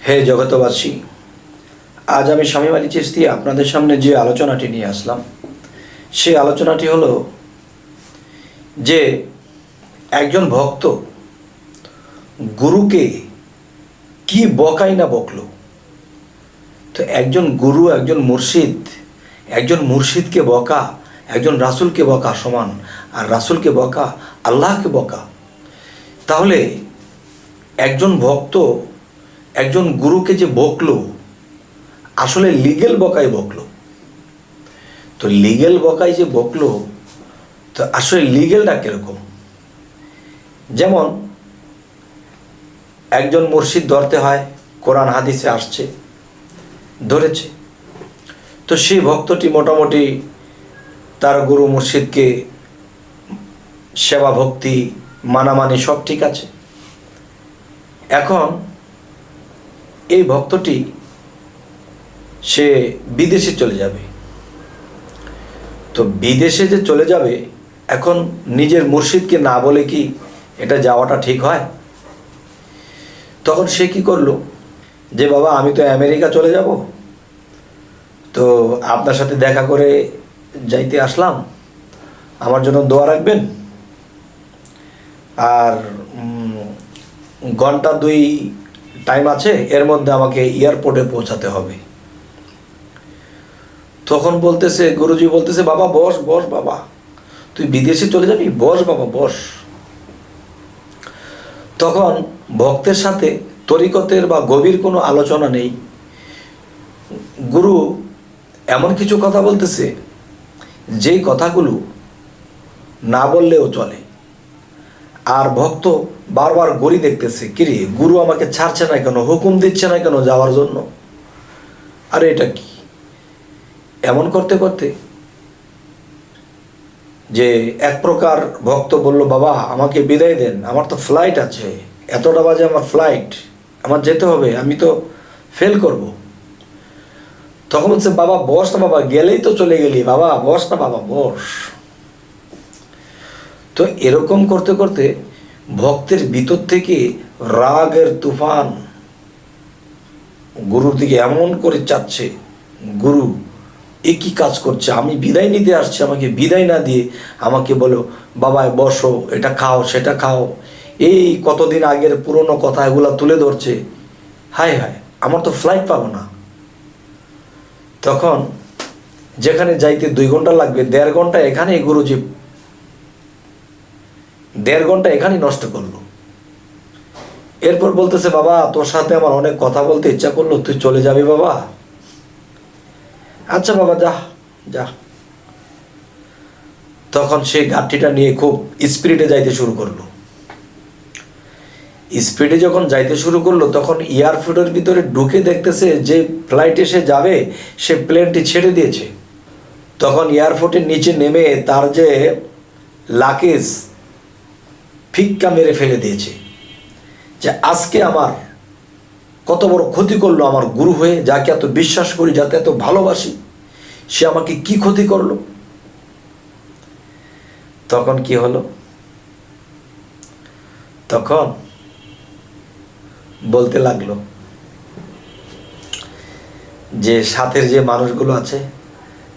হে জগতবাসী, আজ আমি শামীম আলী চিশতি আপনাদের সামনে যে আলোচনাটি নিয়ে আসলাম, সেই আলোচনাটি হলো যে একজন ভক্ত গুরুকে কি বকাই না বকলো। তো একজন গুরু, একজন মুর্শিদকে বকা একজন রাসূলকে বকা সমান, আর রাসূলকে বকা আল্লাহকে বকা। তাহলে একজন ভক্ত একজন গুরুকে যে বকলো, আসলে লিগেল বকাই বকলো। তো লিগেল বকাই যে বকলো, তো আসলে লিগেলটা কীরকম? যেমন একজন মুর্শিদ ধরতে হয়, কোরআন হাদিসে আসছে, ধরেছে। তো সেই ভক্তটি মোটামুটি তার গুরু মুর্শিদকে সেবা ভক্তি মানামানি সব ঠিক আছে। এখন এই ভক্তটি সে বিদেশে চলে যাবে। তো বিদেশে যে চলে যাবে, এখন নিজের মুর্শিদকে না বলে কি এটা যাওয়াটা ঠিক হয়? তখন সে কি করলো, যে বাবা আমি তো আমেরিকা চলে যাব, তো আপনার সাথে দেখা করে যাইতে আসলাম, আমার জন্য দোয়া রাখবেন, আর ঘন্টা 2 টাইম আছে, এর মধ্যে আমাকে এয়ারপোর্টে পৌঁছাতে হবে। তখন বলতেছে, গুরুজি বলতেছে, বাবা বস বস বাবা, তুই বিদেশে চলে যাবি, বস বাবা বস। তখন ভক্তের সাথে তরিকতের বা গভীর কোনো আলোচনা নেই, গুরু এমন কিছু কথা বলতেছে যেই কথাগুলো না বললেও চলে। আর ভক্ত বারবার গড়ি দেখতেছে, কিরে গুরু আমাকে ছাড়ছে না কেন, হুকুম দিচ্ছে না কেন যাওয়ার জন্য, আরে এটা কি? এমন করতে করতে যে এক প্রকার ভক্ত বলল, বাবা আমাকে বিদায় দেন, আমার তো ফ্লাইট আছে, এতটা বাজে আমার ফ্লাইট, আমার যেতে হবে, আমি তো ফেল করব। তখন বলছে, বাবা বস না বাবা, গেলেই তো চলে গেলি, বাবা বস না বাবা বস। তো এরকম করতে করতে ভক্তের ভিতর থেকে রাগের তুফান গুরুর দিকে এমন করে চাচ্ছে, গুরু এ কি কাজ করছে, আমি বিদায় নিতে আসছি, আমাকে বিদায় না দিয়ে আমাকে বলো বাবায় বসো, এটা খাও সেটা খাও, এই কতদিন আগের পুরনো কথা এগুলো তুলে ধরছে। হায় হায়, আমার তো ফ্লাইট পাবো না। তখন যেখানে যাইতে 2 ঘন্টা লাগবে, 1.5 ঘন্টা এখানেই গুরুজি 1.5 ঘন্টা এখানেই নষ্ট করলো। এরপর বলতেছে, বাবা তোর সাথে আমার অনেক কথা বলতে ইচ্ছা করলো, তুই চলে যাবি বাবা? আচ্ছা বাবা যা যা। তখন সেই গাড়িটা নিয়ে খুব স্পিডে যাইতে শুরু করলো। স্পিডে যখন যাইতে শুরু করলো, তখন এয়ারপোর্টের ভিতরে ঢুকে দেখতেছে যে ফ্লাইটে সে যাবে, সে প্লেনটি ছেড়ে দিয়েছে। তখন এয়ারপোর্টের নিচে নেমে তার যে লাগেজ ফিক্কা মেরে ফেলে দিয়েছে, যে আজকে আমার কত বড় ক্ষতি করলো আমার গুরু হয়ে, যাকে এত বিশ্বাস করি, যাতে এত ভালোবাসি, সে আমাকে কি ক্ষতি করলো। তখন কি হলো, তখন বলতে লাগলো যে সাথের যে মানুষগুলো আছে,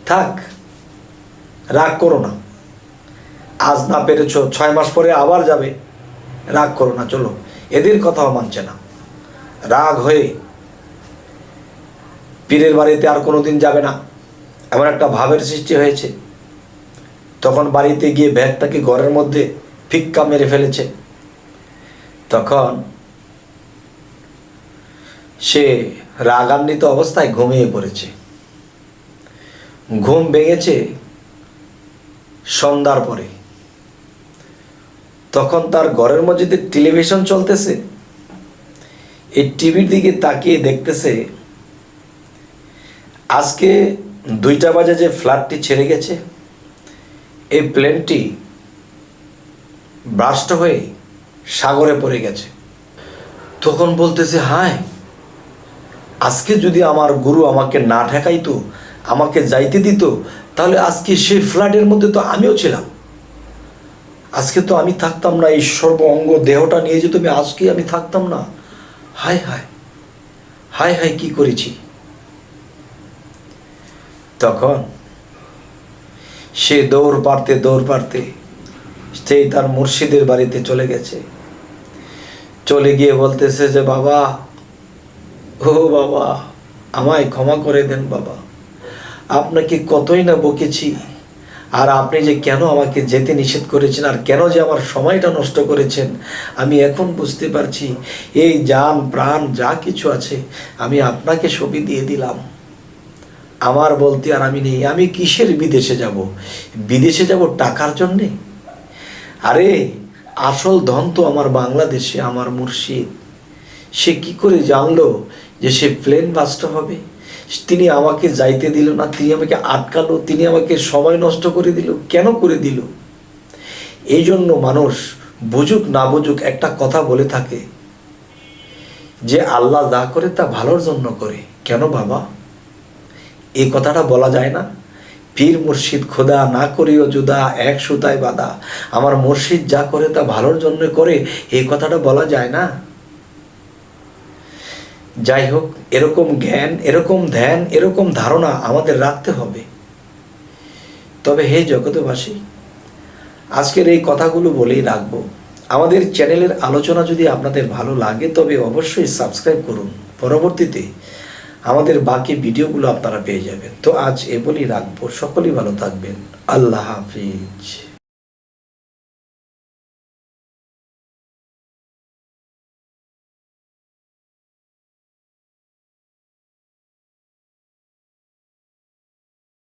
থাক রাগ করো না, আজ না পেরেছ 6 মাস পরে আবার যাবে, রাগ করো না, চলো। এদের কথাও মানছে না, রাগ হয়ে পীরের বাড়িতে আর কোনোদিন যাবে না, এমন একটা ভাবের সৃষ্টি হয়েছে। তখন বাড়িতে গিয়ে ব্যাগটাকে ঘরের মধ্যে ফিক্কা মেরে ফেলেছে। তখন সে রাগান্বিত অবস্থায় ঘুমিয়ে পড়েছে। ঘুম ভেঙেছে সন্ধ্যার পরে। তখন তার ঘরের মধ্যে টেলিভিশন চলতেছে, এই টিভির দিকে তাকিয়ে দেখতেছে, আজকে 2টা বাজে যে ফ্লাইটটি ছেড়ে গেছে, এই প্লেনটি ব্রাস্ট হয়ে সাগরে পড়ে গেছে। তখন বলতেছে, হায়, আজকে যদি আমার গুরু আমাকে না ঠেকাইতো, আমাকে যাইতে দিত, তাহলে আজকে সেই ফ্লাইটের মধ্যে তো আমিও ছিলাম, আজকে তো আমি থাকতাম না, এই সর্ব অঙ্গ দেহটা নিয়ে যেত, আজকে আমি থাকতাম না। হায় হায়, হায় হায় কি করেছি। তখন সে দৌড় পাড়তে সেই তার মুর্শিদের বাড়িতে চলে গেছে। চলে গিয়ে বলতেছে যে বাবা, ও বাবা, আমায় ক্ষমা করে দেন বাবা, আপনাকে কতই না বকেছি, আর আপনি যে কেন আমাকে যেতে নিষেধ করেছেন, আর কেন যে আমার সময়টা নষ্ট করেছেন, আমি এখন বুঝতে পারছি। এই জান প্রাণ যা কিছু আছে আমি আপনাকে সবই দিয়ে দিলাম। আমার বলতে আর আমি নেই। আমি কিসের বিদেশে যাব? বিদেশে যাব টাকার জন্যে? আরে আসল ধন তো আমার বাংলাদেশে, আমার মুর্শিদ। সে কি করে জানলো যে সে প্লেন বাস্ট হবে? তিনি আমাকে যাইতে দিল না, তিনি আমাকে আটকালো, তিনি আমাকে সময় নষ্ট করে দিল। কেন করে দিল? এই জন্য মানুষ বুঝুক না বুঝুক একটা কথা বলে থাকে যে আল্লাহ যা করে তা ভালোর জন্য করে। কেন বাবা এই কথাটা বলা যায় না? পীর মুর্শিদ খোদা না করিও জুদা, এক সুতায় বাঁধা। আমার মুর্শিদ যা করে তা ভালোর জন্য করে, এই কথাটা বলা যায় না? যাই হোক, এরকম জ্ঞান, এরকম ধ্যান, এরকম ধারণা আমাদের রাখতে হবে। তবে হে জগতবাসী, আজকের এই কথাগুলো বলেই রাখবো। আমাদের চ্যানেলের আলোচনা যদি আপনাদের ভালো লাগে তবে অবশ্যই সাবস্ক্রাইব করুন। পরবর্তীতে আমাদের বাকি ভিডিওগুলো আপনারা পেয়ে যাবেন। তো আজ এ বলেই রাখবো। সকলেই ভালো থাকবেন। আল্লাহ হাফিজ।